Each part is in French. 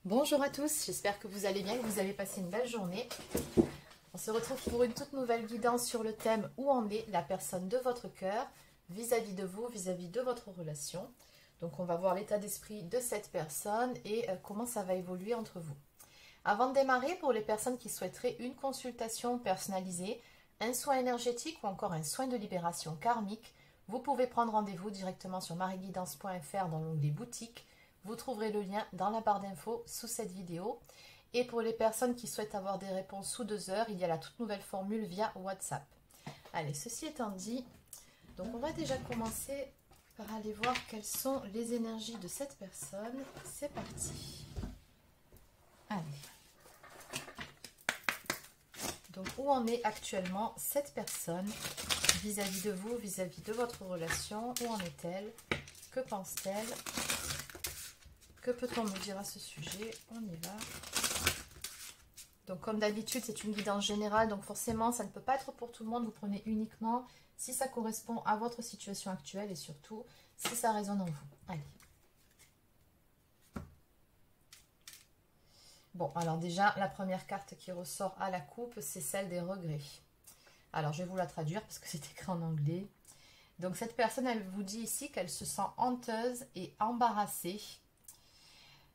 Bonjour à tous, j'espère que vous allez bien, que vous avez passé une belle journée. On se retrouve pour une toute nouvelle guidance sur le thème où en est la personne de votre cœur vis-à-vis de vous, vis-à-vis de votre relation. Donc on va voir l'état d'esprit de cette personne et comment ça va évoluer entre vous. Avant de démarrer, pour les personnes qui souhaiteraient une consultation personnalisée, un soin énergétique ou encore un soin de libération karmique, vous pouvez prendre rendez-vous directement sur marieguidance.fr dans l'onglet boutique. Vous trouverez le lien dans la barre d'infos sous cette vidéo. Et pour les personnes qui souhaitent avoir des réponses sous 2 heures, il y a la toute nouvelle formule via WhatsApp. Allez, ceci étant dit, donc on va déjà commencer par aller voir quelles sont les énergies de cette personne. C'est parti. Allez. Donc où en est actuellement cette personne vis-à-vis de vous, vis-à-vis de votre relation? Où en est-elle? Que pense-t-elle? Que peut-on me dire à ce sujet? On y va. Donc comme d'habitude, c'est une guidance générale, donc forcément, ça ne peut pas être pour tout le monde. Vous prenez uniquement si ça correspond à votre situation actuelle et surtout si ça résonne en vous. Allez. Bon, alors déjà, la première carte qui ressort à la coupe, c'est celle des regrets. Alors, je vais vous la traduire parce que c'est écrit en anglais. Donc, cette personne, elle vous dit ici qu'elle se sent honteuse et embarrassée,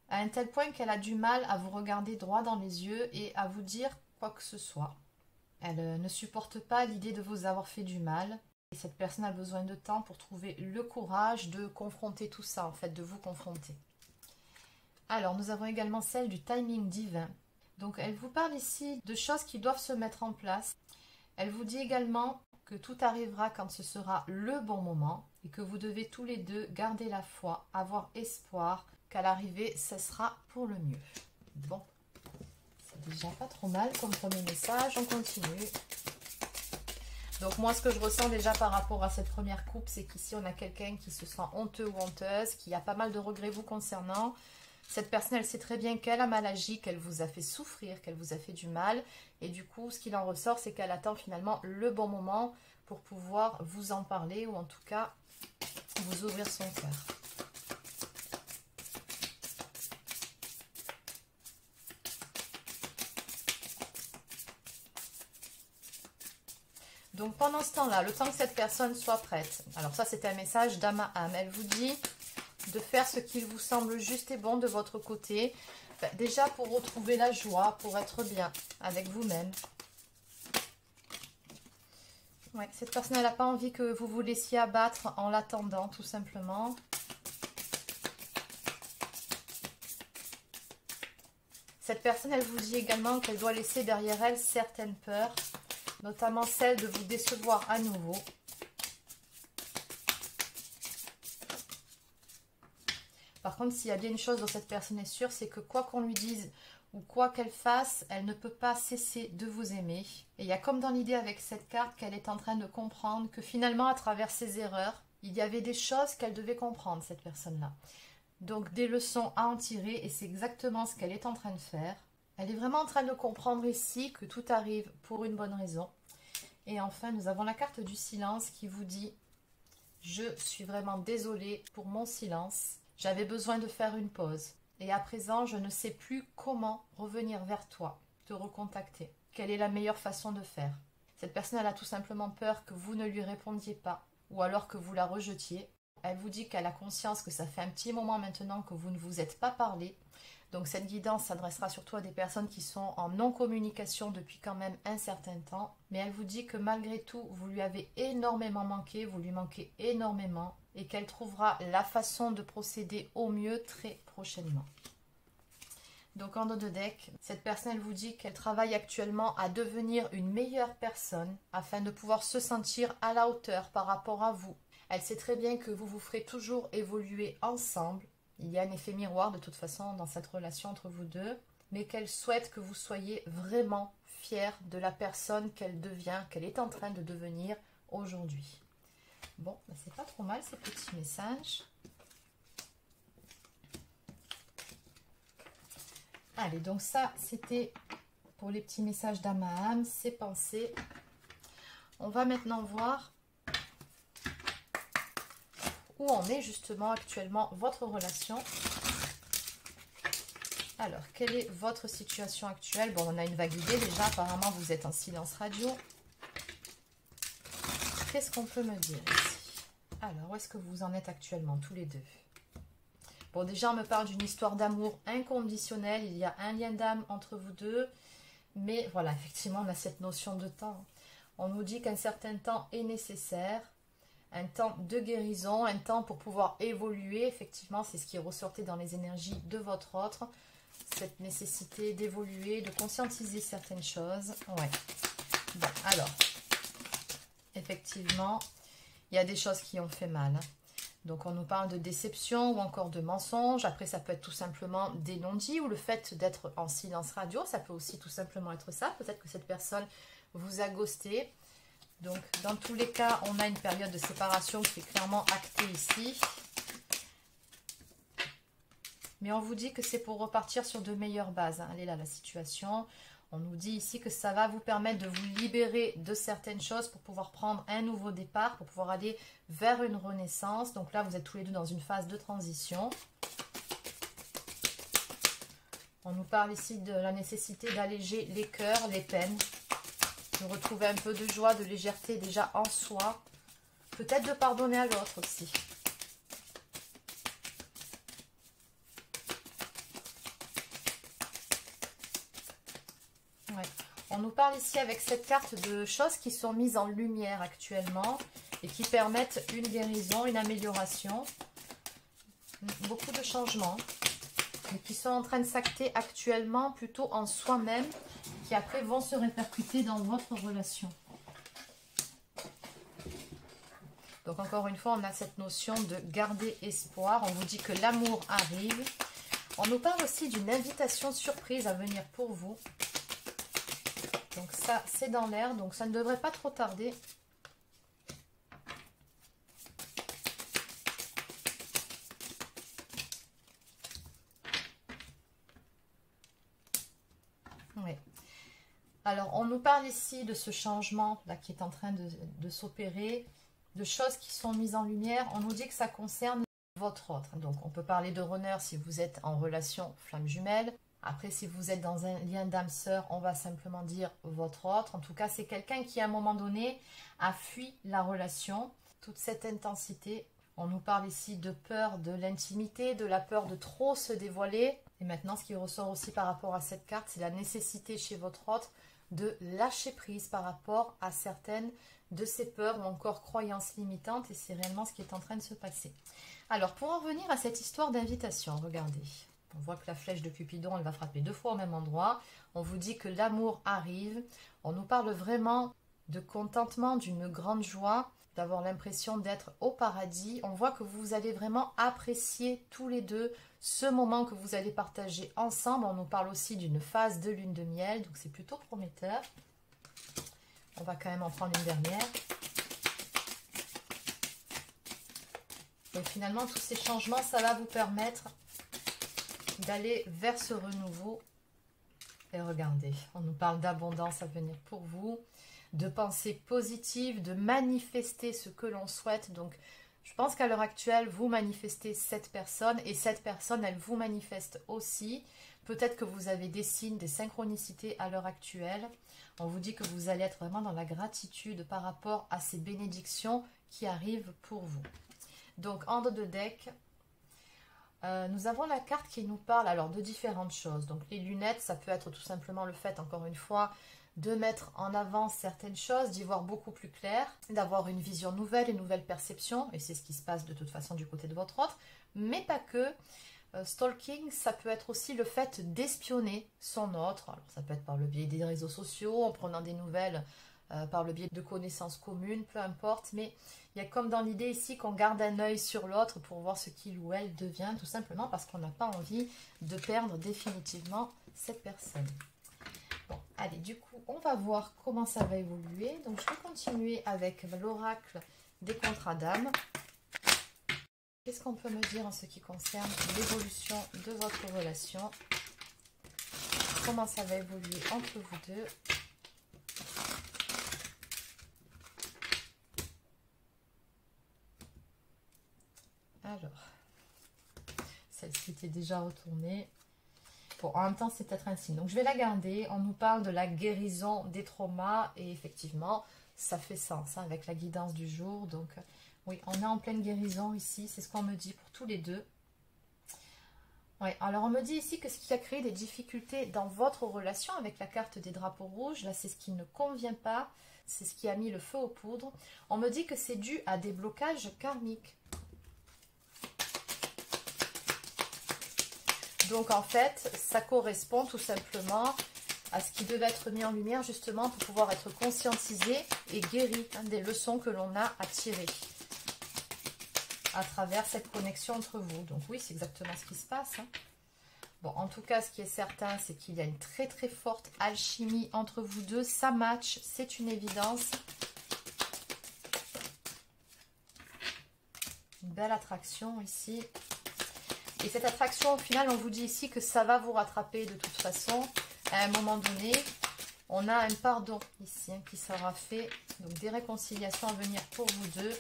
à un tel point qu'elle a du mal à vous regarder droit dans les yeux et à vous dire quoi que ce soit. Elle ne supporte pas l'idée de vous avoir fait du mal. Et cette personne a besoin de temps pour trouver le courage de confronter tout ça, en fait, de vous confronter. Alors, nous avons également celle du timing divin. Donc, elle vous parle ici de choses qui doivent se mettre en place. Elle vous dit également que tout arrivera quand ce sera le bon moment et que vous devez tous les deux garder la foi, avoir espoir qu'à l'arrivée, ce sera pour le mieux. Bon, c'est déjà pas trop mal comme premier message. On continue. Donc moi, ce que je ressens déjà par rapport à cette première coupe, c'est qu'ici, on a quelqu'un qui se sent honteux ou honteuse, qui a pas mal de regrets vous concernant. Cette personne, elle sait très bien qu'elle a mal agi, qu'elle vous a fait souffrir, qu'elle vous a fait du mal. Et du coup, ce qu'il en ressort, c'est qu'elle attend finalement le bon moment pour pouvoir vous en parler ou en tout cas, vous ouvrir son cœur. Donc pendant ce temps-là, le temps que cette personne soit prête, alors ça c'est un message d'âme à âme, elle vous dit de faire ce qu'il vous semble juste et bon de votre côté, déjà pour retrouver la joie, pour être bien avec vous-même. Ouais, cette personne elle n'a pas envie que vous vous laissiez abattre en l'attendant tout simplement. Cette personne elle vous dit également qu'elle doit laisser derrière elle certaines peurs, notamment celle de vous décevoir à nouveau. Par contre, s'il y a bien une chose dont cette personne est sûre, c'est que quoi qu'on lui dise ou quoi qu'elle fasse, elle ne peut pas cesser de vous aimer. Et il y a comme dans l'idée avec cette carte qu'elle est en train de comprendre que finalement, à travers ses erreurs, il y avait des choses qu'elle devait comprendre, cette personne-là. Donc des leçons à en tirer et c'est exactement ce qu'elle est en train de faire. Elle est vraiment en train de comprendre ici que tout arrive pour une bonne raison. Et enfin, nous avons la carte du silence qui vous dit « Je suis vraiment désolée pour mon silence. J'avais besoin de faire une pause. Et à présent, je ne sais plus comment revenir vers toi, te recontacter. Quelle est la meilleure façon de faire ?» Cette personne, elle a tout simplement peur que vous ne lui répondiez pas ou alors que vous la rejetiez. Elle vous dit qu'elle a conscience que ça fait un petit moment maintenant que vous ne vous êtes pas parlé. Donc cette guidance s'adressera surtout à des personnes qui sont en non-communication depuis quand même un certain temps. Mais elle vous dit que malgré tout, vous lui avez énormément manqué, vous lui manquez énormément et qu'elle trouvera la façon de procéder au mieux très prochainement. Donc en dos de deck, cette personne elle vous dit qu'elle travaille actuellement à devenir une meilleure personne afin de pouvoir se sentir à la hauteur par rapport à vous. Elle sait très bien que vous vous ferez toujours évoluer ensemble. Il y a un effet miroir de toute façon dans cette relation entre vous deux, mais qu'elle souhaite que vous soyez vraiment fiers de la personne qu'elle devient, qu'elle est en train de devenir aujourd'hui. Bon, c'est pas trop mal ces petits messages. Allez, donc ça, c'était pour les petits messages d'âme à âme, ces pensées. On va maintenant voir où en est justement actuellement votre relation. Alors, quelle est votre situation actuelle? Bon, on a une vague idée déjà. Apparemment, vous êtes en silence radio. Qu'est-ce qu'on peut me dire ici? Alors, où est-ce que vous en êtes actuellement, tous les deux? Bon, déjà, on me parle d'une histoire d'amour inconditionnel. Il y a un lien d'âme entre vous deux. Mais voilà, effectivement, on a cette notion de temps. On nous dit qu'un certain temps est nécessaire. Un temps de guérison, un temps pour pouvoir évoluer. Effectivement, c'est ce qui ressortait dans les énergies de votre autre. Cette nécessité d'évoluer, de conscientiser certaines choses. Ouais. Bon, alors, effectivement, il y a des choses qui ont fait mal. Donc, on nous parle de déception ou encore de mensonge. Après, ça peut être tout simplement des non-dits ou le fait d'être en silence radio. Ça peut aussi tout simplement être ça. Peut-être que cette personne vous a ghosté. Donc, dans tous les cas, on a une période de séparation qui est clairement actée ici. Mais on vous dit que c'est pour repartir sur de meilleures bases. Elle est là, la situation. On nous dit ici que ça va vous permettre de vous libérer de certaines choses pour pouvoir prendre un nouveau départ, pour pouvoir aller vers une renaissance. Donc là, vous êtes tous les deux dans une phase de transition. On nous parle ici de la nécessité d'alléger les cœurs, les peines, de retrouver un peu de joie, de légèreté déjà en soi. Peut-être de pardonner à l'autre aussi. Ouais. On nous parle ici avec cette carte de choses qui sont mises en lumière actuellement et qui permettent une guérison, une amélioration. Beaucoup de changements et qui sont en train de s'acter actuellement plutôt en soi-même, qui après vont se répercuter dans votre relation. Donc encore une fois, on a cette notion de garder espoir. On vous dit que l'amour arrive. On nous parle aussi d'une invitation surprise à venir pour vous. Donc ça, c'est dans l'air, donc ça ne devrait pas trop tarder. Oui. Alors, on nous parle ici de ce changement là qui est en train de s'opérer, de choses qui sont mises en lumière. On nous dit que ça concerne votre autre. Donc, on peut parler de runner si vous êtes en relation flamme jumelle. Après, si vous êtes dans un lien d'âme sœur, on va simplement dire votre autre. En tout cas, c'est quelqu'un qui, à un moment donné, a fui la relation. Toute cette intensité. On nous parle ici de peur de l'intimité, de la peur de trop se dévoiler. Et maintenant, ce qui ressort aussi par rapport à cette carte, c'est la nécessité chez votre autre de lâcher prise par rapport à certaines de ces peurs ou encore croyances limitantes. Et c'est réellement ce qui est en train de se passer. Alors, pour en revenir à cette histoire d'invitation, regardez. On voit que la flèche de Cupidon, elle va frapper 2 fois au même endroit. On vous dit que l'amour arrive. On nous parle vraiment de contentement, d'une grande joie, d'avoir l'impression d'être au paradis. On voit que vous allez vraiment apprécier tous les deux ce moment que vous allez partager ensemble. On nous parle aussi d'une phase de lune de miel, donc c'est plutôt prometteur. On va quand même en prendre une dernière. Et finalement, tous ces changements, ça va vous permettre d'aller vers ce renouveau. Et regardez, on nous parle d'abondance à venir pour vous, de pensées positives, de manifester ce que l'on souhaite. Donc, je pense qu'à l'heure actuelle, vous manifestez cette personne et cette personne, elle vous manifeste aussi. Peut-être que vous avez des signes, des synchronicités à l'heure actuelle. On vous dit que vous allez être vraiment dans la gratitude par rapport à ces bénédictions qui arrivent pour vous. Donc, en dos de deck, nous avons la carte qui nous parle alors de différentes choses. Donc les lunettes, ça peut être tout simplement le fait, encore une fois, de mettre en avant certaines choses, d'y voir beaucoup plus clair, d'avoir une vision nouvelle, une nouvelle perception, et c'est ce qui se passe de toute façon du côté de votre autre, mais pas que. Stalking, ça peut être aussi le fait d'espionner son autre. Alors ça peut être par le biais des réseaux sociaux, en prenant des nouvelles par le biais de connaissances communes, peu importe, mais il y a comme dans l'idée ici qu'on garde un œil sur l'autre pour voir ce qu'il ou elle devient, tout simplement parce qu'on n'a pas envie de perdre définitivement cette personne. Bon, allez, du coup, on va voir comment ça va évoluer. Donc, je vais continuer avec l'oracle des contrats d'âme. Qu'est-ce qu'on peut me dire en ce qui concerne l'évolution de votre relation? Comment ça va évoluer entre vous deux? Alors, celle-ci était déjà retournée. Bon, en même temps, c'est peut-être un signe. Donc, je vais la garder. On nous parle de la guérison des traumas. Et effectivement, ça fait sens hein, avec la guidance du jour. Donc, oui, on est en pleine guérison ici. C'est ce qu'on me dit pour tous les deux. Oui, alors on me dit ici que ce qui a créé des difficultés dans votre relation avec la carte des drapeaux rouges, là, c'est ce qui ne convient pas. C'est ce qui a mis le feu aux poudres. On me dit que c'est dû à des blocages karmiques. Donc en fait, ça correspond tout simplement à ce qui devait être mis en lumière justement pour pouvoir être conscientisé et guéri hein, des leçons que l'on a à tirer à travers cette connexion entre vous. Donc oui, c'est exactement ce qui se passe. Hein. Bon, en tout cas, ce qui est certain, c'est qu'il y a une très très forte alchimie entre vous deux. Ça match, c'est une évidence. Une belle attraction ici. Et cette attraction, au final, on vous dit ici que ça va vous rattraper de toute façon. À un moment donné, on a un pardon ici hein, qui sera fait. Donc, des réconciliations à venir pour vous deux.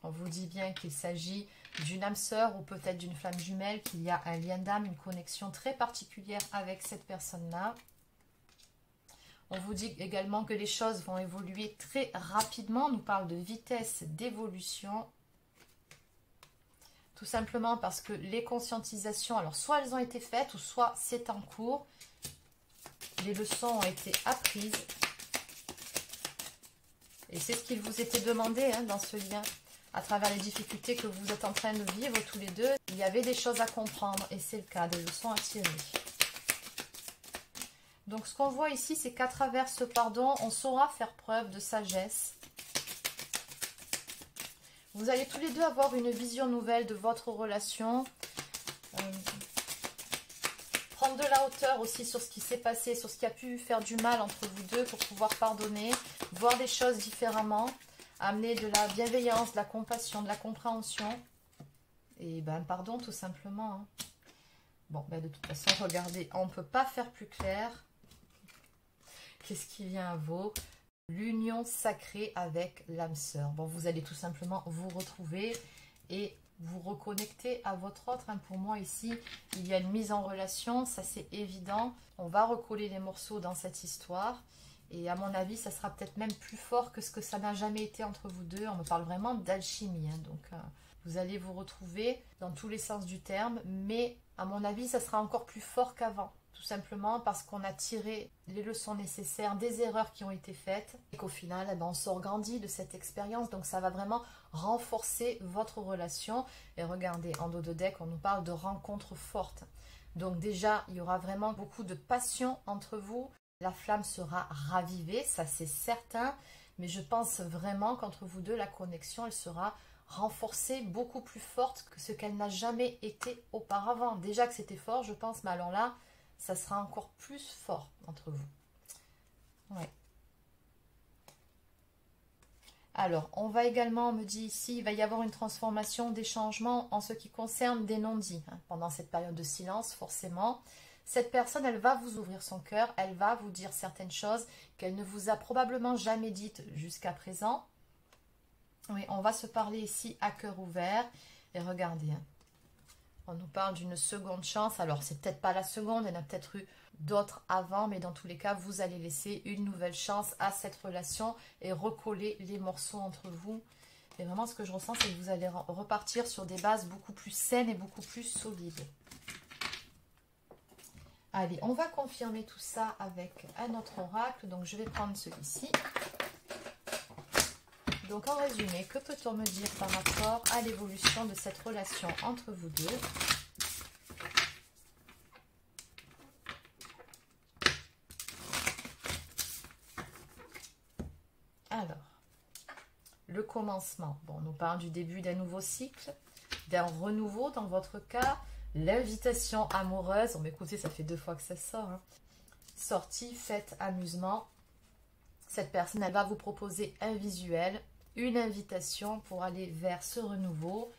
On vous dit bien qu'il s'agit d'une âme sœur ou peut-être d'une flamme jumelle, qu'il y a un lien d'âme, une connexion très particulière avec cette personne-là. On vous dit également que les choses vont évoluer très rapidement. On nous parle de vitesse d'évolution. Tout simplement parce que les conscientisations, alors soit elles ont été faites ou soit c'est en cours. Les leçons ont été apprises. Et c'est ce qu'il vous était demandé hein, dans ce lien. À travers les difficultés que vous êtes en train de vivre tous les deux, il y avait des choses à comprendre et c'est le cas, des leçons à tirer. Donc, ce qu'on voit ici, c'est qu'à travers ce pardon, on saura faire preuve de sagesse. Vous allez tous les deux avoir une vision nouvelle de votre relation. Prendre de la hauteur aussi sur ce qui s'est passé, sur ce qui a pu faire du mal entre vous deux pour pouvoir pardonner, voir les choses différemment, amener de la bienveillance, de la compassion, de la compréhension. Et ben, pardon tout simplement. Hein. Bon, ben, de toute façon, regardez, on ne peut pas faire plus clair. Qu'est-ce qui vient à vous? L'union sacrée avec l'âme sœur. Bon, vous allez tout simplement vous retrouver et vous reconnecter à votre autre. Hein. Pour moi, ici, il y a une mise en relation, ça c'est évident. On va recoller les morceaux dans cette histoire. Et à mon avis, ça sera peut-être même plus fort que ce que ça n'a jamais été entre vous deux. On me parle vraiment d'alchimie. Hein. Donc, vous allez vous retrouver dans tous les sens du terme. Mais à mon avis, ça sera encore plus fort qu'avant. Tout simplement parce qu'on a tiré les leçons nécessaires des erreurs qui ont été faites et qu'au final, eh ben, on sort grandi de cette expérience. Donc ça va vraiment renforcer votre relation. Et regardez, en dos de deck, on nous parle de rencontres fortes. Donc déjà, il y aura vraiment beaucoup de passion entre vous. La flamme sera ravivée, ça c'est certain. Mais je pense vraiment qu'entre vous deux, la connexion, elle sera renforcée, beaucoup plus forte que ce qu'elle n'a jamais été auparavant. Déjà que c'était fort, je pense, mais alors là, ça sera encore plus fort entre vous. Ouais. Alors, on va également, on me dit ici, il va y avoir une transformation, des changements en ce qui concerne des non-dits. Hein, pendant cette période de silence, forcément. Cette personne, elle va vous ouvrir son cœur, elle va vous dire certaines choses qu'elle ne vous a probablement jamais dites jusqu'à présent. Oui, on va se parler ici à cœur ouvert. Et regardez, hein. On nous parle d'une seconde chance. Alors, c'est peut-être pas la seconde, il y en a peut-être eu d'autres avant, mais dans tous les cas, vous allez laisser une nouvelle chance à cette relation et recoller les morceaux entre vous. Et vraiment, ce que je ressens, c'est que vous allez repartir sur des bases beaucoup plus saines et beaucoup plus solides. Allez, on va confirmer tout ça avec un autre oracle. Donc, je vais prendre celui-ci. Donc, en résumé, que peut-on me dire par rapport à l'évolution de cette relation entre vous deux? Alors, le commencement. Bon, on nous parle du début d'un nouveau cycle, d'un renouveau dans votre cas. L'invitation amoureuse. Bon, écoutez, ça fait 2 fois que ça sort. Hein. Sortie, fête, amusement. Cette personne, elle va vous proposer un visuel, une invitation pour aller vers ce renouveau.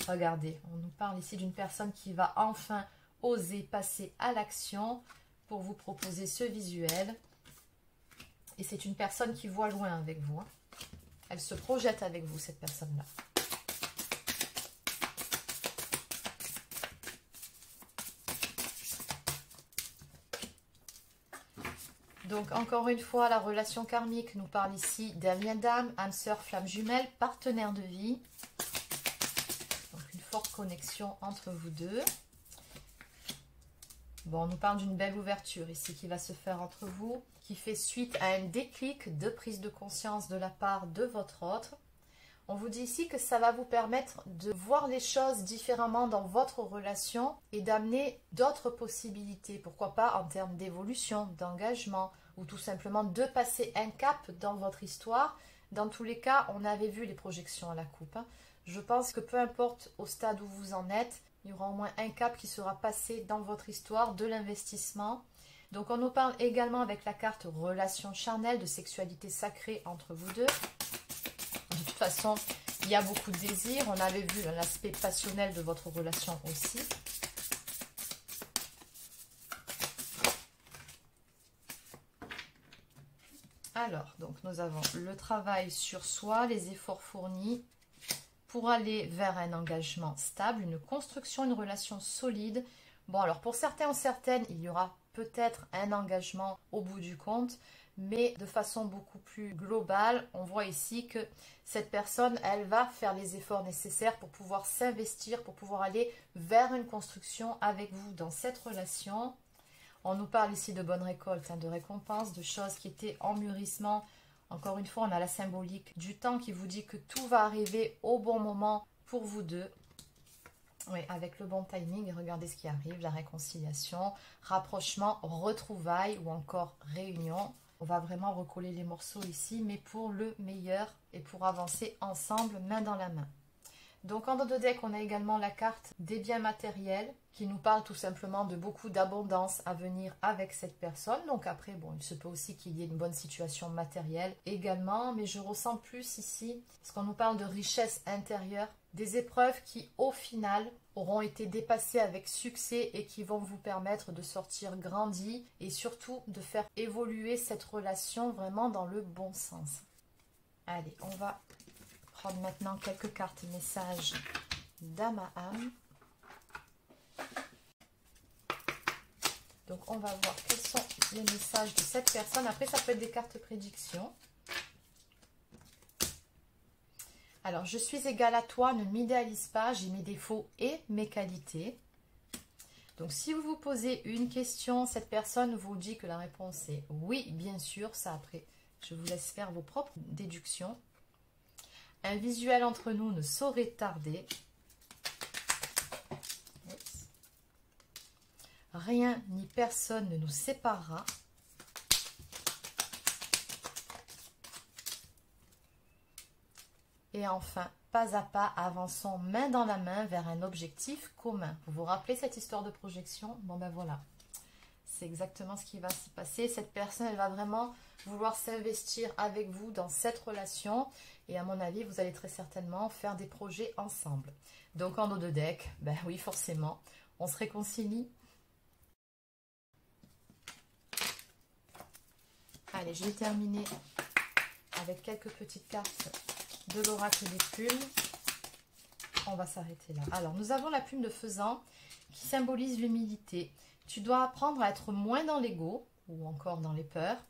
Regardez, on nous parle ici d'une personne qui va enfin oser passer à l'action pour vous proposer ce visuel. Et c'est une personne qui voit loin avec vous. Hein. Elle se projette avec vous, cette personne-là. Donc encore une fois, la relation karmique nous parle ici d'un lien d'âme, âme sœur, flamme jumelle, partenaire de vie. Donc une forte connexion entre vous deux. Bon, on nous parle d'une belle ouverture ici qui va se faire entre vous, qui fait suite à un déclic de prise de conscience de la part de votre autre. On vous dit ici que ça va vous permettre de voir les choses différemment dans votre relation et d'amener d'autres possibilités. Pourquoi pas en termes d'évolution, d'engagement ou tout simplement de passer un cap dans votre histoire. Dans tous les cas, on avait vu les projections à la coupe. Je pense que peu importe au stade où vous en êtes, il y aura au moins un cap qui sera passé dans votre histoire de l'investissement. Donc on nous parle également avec la carte relation charnelle, de sexualité sacrée entre vous deux. De toute façon, il y a beaucoup de désir. On avait vu l'aspect passionnel de votre relation aussi. Alors, donc nous avons le travail sur soi, les efforts fournis pour aller vers un engagement stable, une construction, une relation solide. Bon, alors pour certains ou certaines, il y aura peut-être un engagement au bout du compte, mais de façon beaucoup plus globale, on voit ici que cette personne, elle va faire les efforts nécessaires pour pouvoir s'investir, pour pouvoir aller vers une construction avec vous dans cette relation. On nous parle ici de bonnes récoltes, de récompenses, de choses qui étaient en mûrissement. Encore une fois, on a la symbolique du temps qui vous dit que tout va arriver au bon moment pour vous deux. Oui, avec le bon timing, regardez ce qui arrive, la réconciliation, rapprochement, retrouvailles ou encore réunion. On va vraiment recoller les morceaux ici, mais pour le meilleur et pour avancer ensemble, main dans la main. Donc en dos de deck, on a également la carte des biens matériels qui nous parle tout simplement de beaucoup d'abondance à venir avec cette personne. Donc après, bon, il se peut aussi qu'il y ait une bonne situation matérielle également, mais je ressens plus ici, parce qu'on nous parle de richesse intérieure, des épreuves qui au final auront été dépassées avec succès et qui vont vous permettre de sortir grandi et surtout de faire évoluer cette relation vraiment dans le bon sens. Allez, on va prendre maintenant quelques cartes messages d'âme à âme. Donc on va voir quels sont les messages de cette personne. Après, ça peut être des cartes prédictions. Alors, je suis égale à toi, ne m'idéalise pas, j'ai mes défauts et mes qualités. Donc, si vous vous posez une question, cette personne vous dit que la réponse est oui, bien sûr. Ça, après, je vous laisse faire vos propres déductions. Un visuel entre nous ne saurait tarder. Rien ni personne ne nous séparera. Et enfin, pas à pas, avançons main dans la main vers un objectif commun. Vous vous rappelez cette histoire de projection? Bon ben voilà, c'est exactement ce qui va se passer. Cette personne, elle va vraiment vouloir s'investir avec vous dans cette relation. Et à mon avis, vous allez très certainement faire des projets ensemble. Donc en dos de deck, ben oui, forcément, on se réconcilie. Allez, je vais terminer avec quelques petites cartes de l'oracle des plumes. On va s'arrêter là. Alors, nous avons la plume de faisan qui symbolise l'humilité. Tu dois apprendre à être moins dans l'ego ou encore dans les peurs.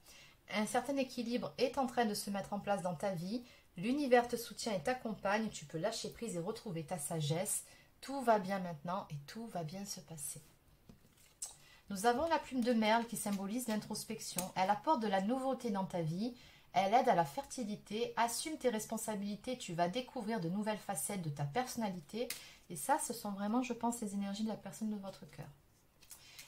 Un certain équilibre est en train de se mettre en place dans ta vie. L'univers te soutient et t'accompagne. Tu peux lâcher prise et retrouver ta sagesse. Tout va bien maintenant et tout va bien se passer. Nous avons la plume de merle qui symbolise l'introspection. Elle apporte de la nouveauté dans ta vie. Elle aide à la fertilité. Assume tes responsabilités. Tu vas découvrir de nouvelles facettes de ta personnalité. Et ça, ce sont vraiment, je pense, les énergies de la personne de votre cœur.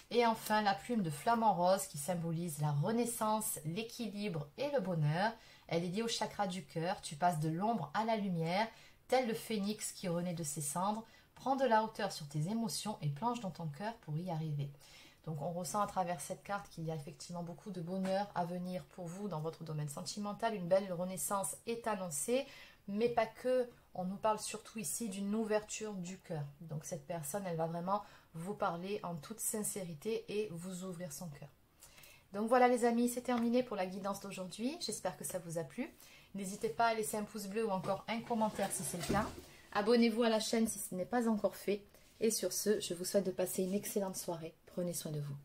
Et enfin, la plume de flamant rose qui symbolise la renaissance, l'équilibre et le bonheur. Elle est liée au chakra du cœur. Tu passes de l'ombre à la lumière, tel le phénix qui renaît de ses cendres. Prends de la hauteur sur tes émotions et plonge dans ton cœur pour y arriver. Donc on ressent à travers cette carte qu'il y a effectivement beaucoup de bonheur à venir pour vous dans votre domaine sentimental. Une belle renaissance est annoncée, mais pas que. On nous parle surtout ici d'une ouverture du cœur. Donc cette personne, elle va vraiment vous parler en toute sincérité et vous ouvrir son cœur. Donc voilà les amis, c'est terminé pour la guidance d'aujourd'hui. J'espère que ça vous a plu. N'hésitez pas à laisser un pouce bleu ou encore un commentaire si c'est le cas. Abonnez-vous à la chaîne si ce n'est pas encore fait. Et sur ce, je vous souhaite de passer une excellente soirée. Prenez soin de vous.